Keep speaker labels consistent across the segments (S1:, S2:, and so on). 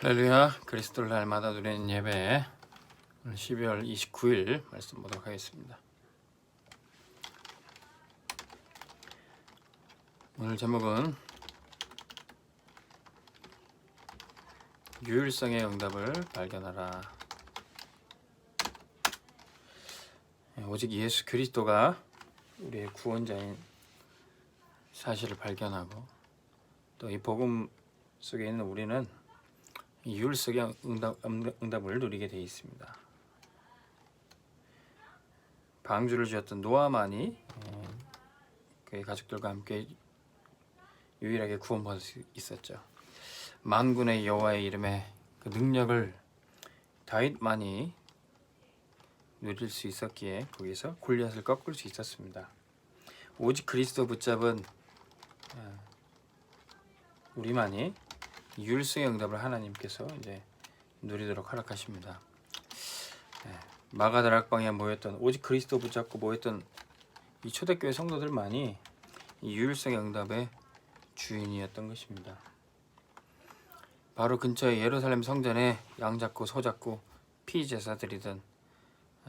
S1: 할렐루야. 그리스도를 날마다 누리는 예배, 오늘 12월 29일 말씀 보도록 하겠습니다. 오늘 제목은 유일성의 응답을 발견하라. 오직 예수 그리스도가 우리의 구원자인 사실을 발견하고 또 이 복음 속에 있는 우리는 이 유일성의 응답을 누리게 되어 있습니다. 방주를 지었던 노아만이 그의 가족들과 함께 유일하게 구원받을 수 있었죠. 만군의 여호와의 이름의 그 능력을 다윗만이 누릴 수 있었기에 거기서 골리앗을 꺾을 수 있었습니다. 오직 그리스도 붙잡은 우리만이 유일성의 응답을 하나님께서 이제 누리도록 허락하십니다. 마가다락방에 모였던 오직 그리스도 붙잡고 모였던 이 초대교회 성도들만이 이 유일성의 응답의 주인이었던 것입니다. 바로 근처의 예루살렘 성전에 양 잡고 소 잡고 피 제사 드리던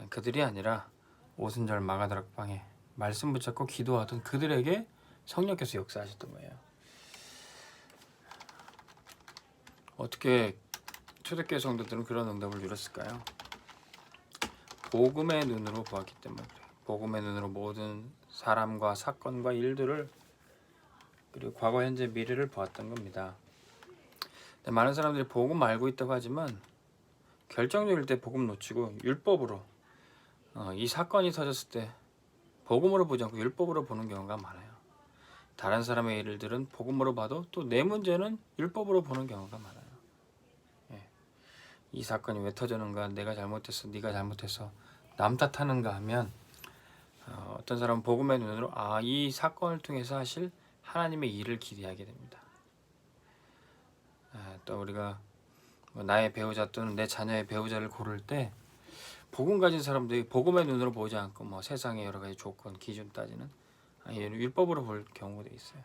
S1: 그들이 아니라 오순절 마가다락방에 말씀 붙잡고 기도하던 그들에게 성령께서 역사하셨던 거예요. 어떻게 초대교회 성도들은 그런 응답을 누렸을까요? 복음의 눈으로 보았기 때문에 그래요. 복음의 눈으로 모든 사람과 사건과 일들을 그리고 과거, 현재, 미래를 보았던 겁니다. 많은 사람들이 복음 알고 있다고 하지만 결정적일 때 복음 놓치고 율법으로 이 사건이 터졌을 때 복음으로 보지 않고 율법으로 보는 경우가 많아요. 다른 사람의 일들은 복음으로 봐도 또 내 문제는 율법으로 보는 경우가 많아요. 이 사건이 왜 터졌는가, 내가 잘못했어, 네가 잘못해서 남 탓하는가 하면 어떤 사람은 복음의 눈으로 이 사건을 통해서 하실 하나님의 일을 기대하게 됩니다. 또 우리가 나의 배우자 또는 내 자녀의 배우자를 고를 때 복음 가진 사람들이 복음의 눈으로 보지 않고 세상의 여러 가지 조건, 기준 따지는 율법으로 볼 경우도 있어요.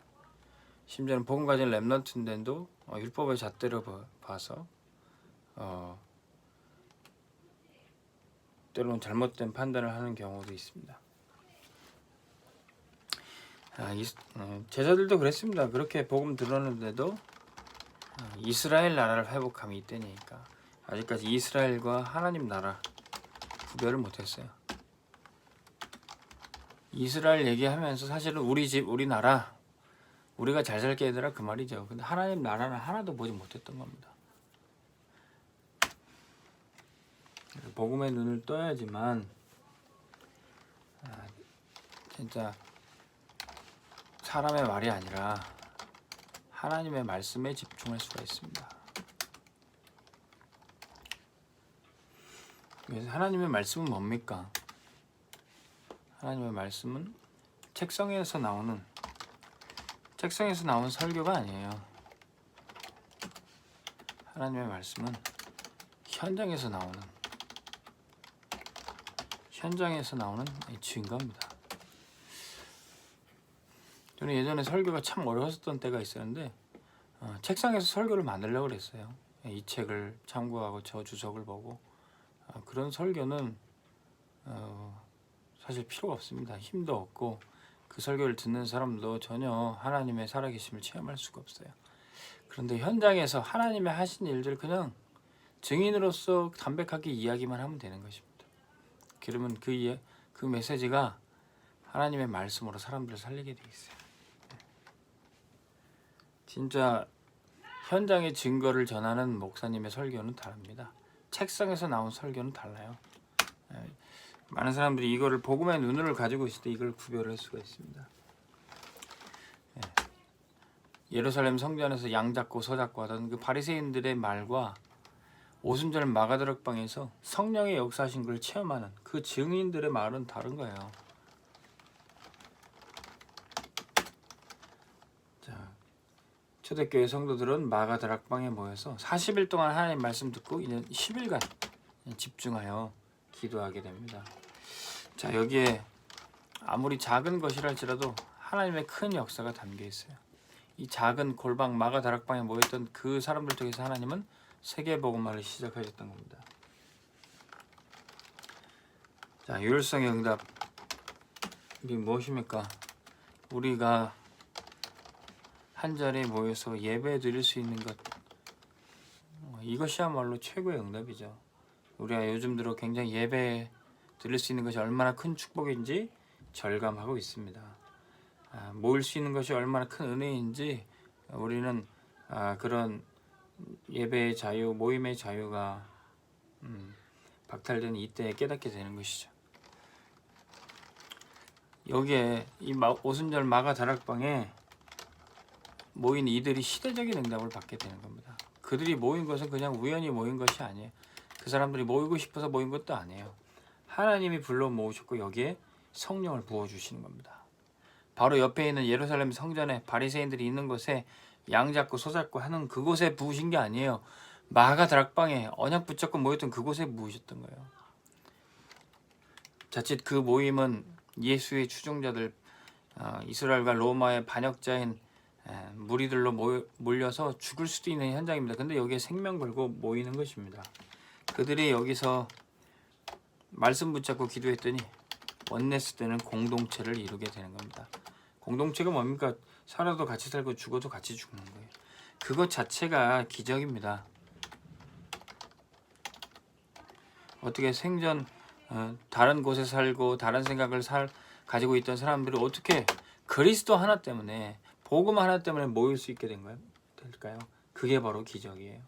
S1: 심지어는 복음 가진 렘넌트인데도 율법의 잣대로 봐서 때로는 잘못된 판단을 하는 경우도 있습니다. 제자들도 그랬습니다. 그렇게 복음 들었는데도 이스라엘 나라를 회복함이 이때니까 아직까지 이스라엘과 하나님 나라 구별을 못했어요. 이스라엘 얘기하면서 사실은 우리 집, 우리 나라, 우리가 잘 살게 해달라 그 말이죠. 근데 하나님 나라는 하나도 보지 못했던 겁니다. 복음의 눈을 떠야지만 진짜 사람의 말이 아니라 하나님의 말씀에 집중할 수가 있습니다. 그래서 하나님의 말씀은 뭡니까? 하나님의 말씀은 책상에서 나오는 설교가 아니에요. 하나님의 말씀은 현장에서 나오는 증거입니다. 저는 예전에 설교가 참 어려웠던 때가 있었는데 책상에서 설교를 만들려고 그랬어요. 이 책을 참고하고 저 주석을 보고 그런 설교는 사실 필요가 없습니다. 힘도 없고 그 설교를 듣는 사람도 전혀 하나님의 살아계심을 체험할 수가 없어요. 그런데 현장에서 하나님의 하신 일들 그냥 증인으로서 담백하게 이야기만 하면 되는 것입니다. 그러면 그 메시지가 하나님의 말씀으로 사람들을 살리게 돼 있어요. 진짜 현장의 증거를 전하는 목사님의 설교는 다릅니다. 책상에서 나온 설교는 달라요. 많은 사람들이 이거를 복음의 눈을 가지고 있을 때 이걸 구별할 수가 있습니다. 예루살렘 성전에서 양 잡고 소 잡고 하던 그 바리새인들의 말과 오순절 마가다락방에서 성령의 역사하신 걸 체험하는 그 증인들의 말은 다른 거예요. 초대교회 성도들은 마가다락방에 모여서 40일 동안 하나님 말씀 듣고 이제 10일간 집중하여 기도하게 됩니다. 여기에 아무리 작은 것이랄지라도 하나님의 큰 역사가 담겨 있어요. 이 작은 골방 마가다락방에 모였던 그 사람들 통해서 하나님은 세계복음화를 시작하셨던 겁니다. 자, 유일성의 응답이 무엇입니까? 우리가 한 자리에 모여서 예배 드릴 수 있는 것, 이것이야말로 최고의 응답이죠. 우리가 요즘 들어 굉장히 예배 드릴 수 있는 것이 얼마나 큰 축복인지 절감하고 있습니다. 모일 수 있는 것이 얼마나 큰 은혜인지 우리는 그런 예배의 자유, 모임의 자유가 박탈된 이때에 깨닫게 되는 것이죠. 여기에 이 오순절 마가 다락방에 모인 이들이 시대적인 응답을 받게 되는 겁니다. 그들이 모인 것은 그냥 우연히 모인 것이 아니에요. 그 사람들이 모이고 싶어서 모인 것도 아니에요. 하나님이 불러 모으셨고 여기에 성령을 부어주시는 겁니다. 바로 옆에 있는 예루살렘 성전에 바리새인들이 있는 곳에 양 잡고 소 잡고 하는 그곳에 부으신 게 아니에요. 마가 다락방에 언약 붙잡고 모였던 그곳에 부으셨던 거예요. 자칫 그 모임은 예수의 추종자들, 이스라엘과 로마의 반역자인 무리들로 몰려서 죽을 수도 있는 현장입니다. 근데 여기에 생명 걸고 모이는 것입니다. 그들이 여기서 말씀 붙잡고 기도했더니 원네스 되는 공동체를 이루게 되는 겁니다. 공동체가 뭡니까? 살아도 같이 살고 죽어도 같이 죽는 거예요. 그것 자체가 기적입니다. 어떻게 생전 다른 곳에 살고 다른 생각을 가지고 있던 사람들이 어떻게 그리스도 하나 때문에, 복음 하나 때문에 모일 수 있게 될까요? 그게 바로 기적이에요.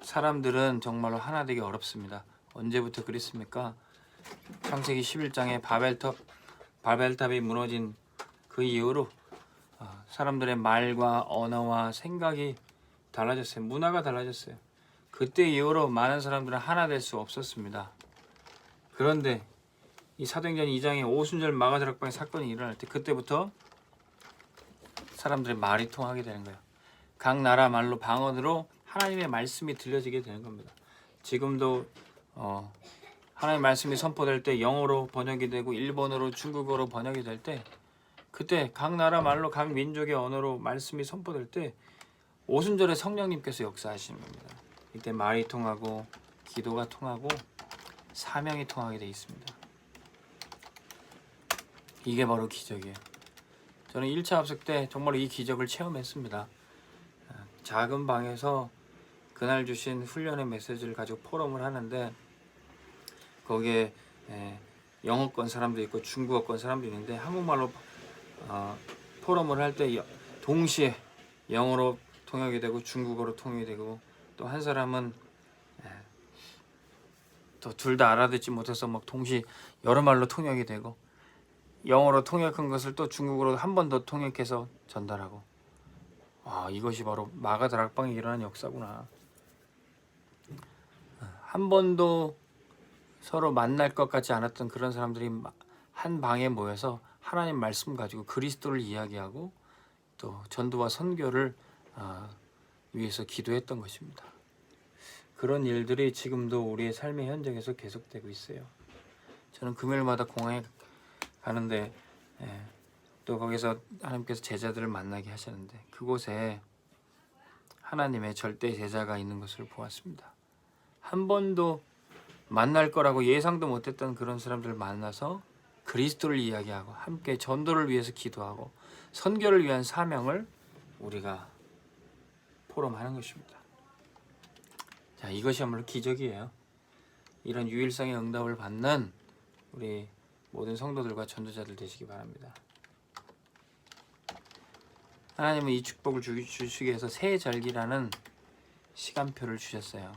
S1: 사람들은 정말로 하나 되기 어렵습니다. 언제부터 그랬습니까? 창세기 11장에 바벨탑이 무너진 그 이후로 사람들의 말과 언어와 생각이 달라졌어요. 문화가 달라졌어요. 그때 이후로 많은 사람들은 하나 될 수 없었습니다. 그런데 이 사도행전 2장에 오순절 마가다락방의 사건이 일어날 때 그때부터 사람들의 말이 통하게 되는 거예요. 각 나라 말로 방언으로 하나님의 말씀이 들려지게 되는 겁니다. 지금도 하나님의 말씀이 선포될 때 영어로 번역이 되고 일본어로 중국어로 번역이 될 때, 그때 각 나라 말로 각 민족의 언어로 말씀이 선포될 때 오순절에 성령님께서 역사하시는 겁니다. 이때 말이 통하고 기도가 통하고 사명이 통하게 되어 있습니다. 이게 바로 기적이에요. 저는 1차 합숙 때 정말 이 기적을 체험했습니다. 작은 방에서 그날 주신 훈련의 메시지를 가지고 포럼을 하는데 거기에 영어권 사람도 있고 중국어권 사람도 있는데 한국말로 포럼을 할 때 동시에 영어로 통역이 되고 중국어로 통역이 되고, 또 한 사람은 또 둘 다 알아듣지 못해서 막 동시에 여러 말로 통역이 되고, 영어로 통역한 것을 또 중국어로 한 번 더 통역해서 전달하고, 이것이 바로 마가 다락방에 일어난 역사구나. 한 번도 서로 만날 것 같지 않았던 그런 사람들이 한 방에 모여서 하나님 말씀 가지고 그리스도를 이야기하고 또 전도와 선교를 위해서 기도했던 것입니다. 그런 일들이 지금도 우리의 삶의 현장에서 계속되고 있어요. 저는 금요일마다 공항에 가는데 또 거기서 하나님께서 제자들을 만나게 하셨는데 그곳에 하나님의 절대 제자가 있는 것을 보았습니다. 한 번도 만날 거라고 예상도 못했던 그런 사람들을 만나서 그리스도를 이야기하고 함께 전도를 위해서 기도하고 선교를 위한 사명을 우리가 포럼하는 것입니다. 자, 이것이야말로 기적이에요. 이런 유일성의 응답을 받는 우리 모든 성도들과 전도자들 되시기 바랍니다. 하나님은 이 축복을 주시기 위해서 새 절기라는 시간표를 주셨어요.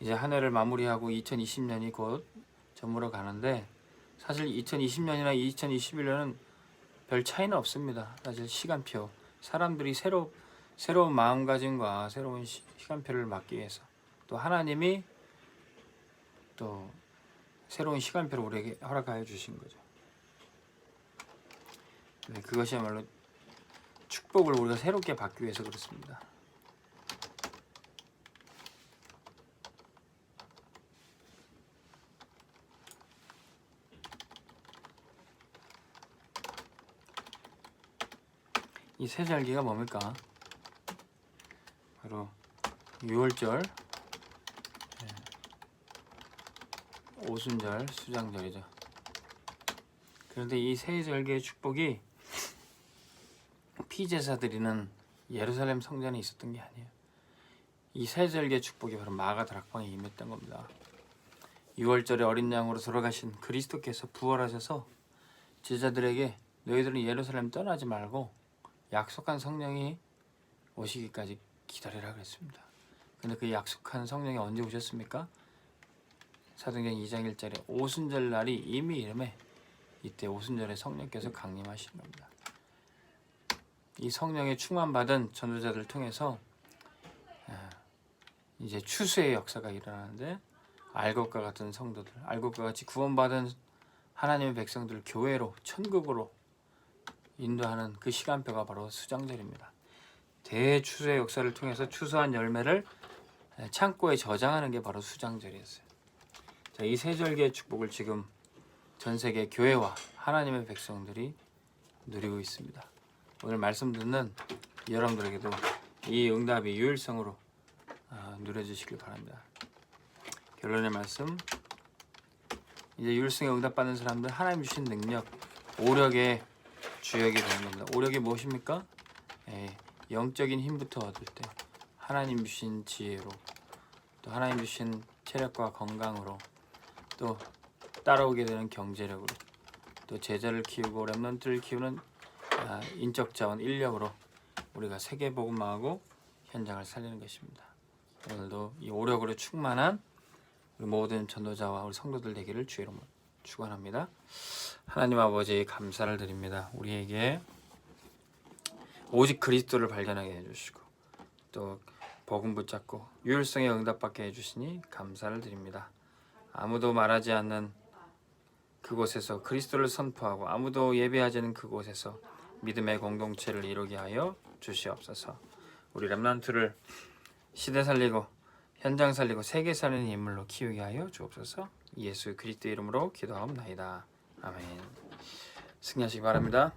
S1: 이제 한 해를 마무리하고 2020년이 곧 저물어 가는데 사실 2020년이나 2021년은 별 차이는 없습니다. 사실 시간표, 사람들이 새로운 마음가짐과 새로운 시간표를 맞기 위해서 또 하나님이 또 새로운 시간표를 우리에게 허락하여 주신 거죠. 네, 그것이야말로 축복을 우리가 새롭게 받기 위해서 그렇습니다. 이 세 절기가 뭡니까? 바로 유월절, 오순절, 수장절이죠. 그런데 이 세 절기의 축복이 피제사 드리는 예루살렘 성전에 있었던 게 아니에요. 이 세 절기의 축복이 바로 마가 다락방에 임했던 겁니다. 6월절에 어린 양으로 돌아가신 그리스도께서 부활하셔서 제자들에게 너희들은 예루살렘 떠나지 말고 약속한 성령이 오시기까지 기다리라 그랬습니다. 근데 그 약속한 성령이 언제 오셨습니까? 사도행전 2장 1절에 오순절 날이 이미 이름에 이때 오순절에 성령께서 강림하시는 겁니다. 이 성령의 충만받은 전도자들을 통해서 이제 추수의 역사가 일어나는데 알곡과 같은 성도들, 알곡과 같이 구원받은 하나님의 백성들을 교회로, 천국으로 인도하는 그 시간표가 바로 수장절입니다. 대추수의 역사를 통해서 추수한 열매를 창고에 저장하는 게 바로 수장절이었어요. 자, 이 세 절기의 축복을 지금 전 세계 교회와 하나님의 백성들이 누리고 있습니다. 오늘 말씀 듣는 여러분들에게도 이 응답이 유일성으로 누려주시길 바랍니다. 결론의 말씀, 이제 유일성에 응답받는 사람들 하나님 주신 능력, 오력의 주역이 되는 겁니다. 오력이 무엇입니까? 영적인 힘부터 얻을 때 하나님 주신 지혜로, 또 하나님 주신 체력과 건강으로, 또 따라오게 되는 경제력으로, 또 제자를 키우고 렘넌트를 키우는 인적 자원, 인력으로 우리가 세계복음화하고 현장을 살리는 것입니다. 오늘도 이 오력으로 충만한 우리 모든 전도자와 우리 성도들 되기를 주의 이름으로 축원합니다. 하나님 아버지 감사를 드립니다. 우리에게 오직 그리스도를 발견하게 해주시고 또 복음 붙잡고 유일성에 응답받게 해주시니 감사를 드립니다. 아무도 말하지 않는 그곳에서 그리스도를 선포하고 아무도 예배하지 않는 그곳에서 믿음의 공동체를 이루게 하여 주시옵소서. 우리 렘넌트를 시대 살리고 현장 살리고 세계 살리는 인물로 키우게 하여 주옵소서. 예수 그리스도 이름으로 기도하옵나이다. 아멘. 승리하시기 바랍니다.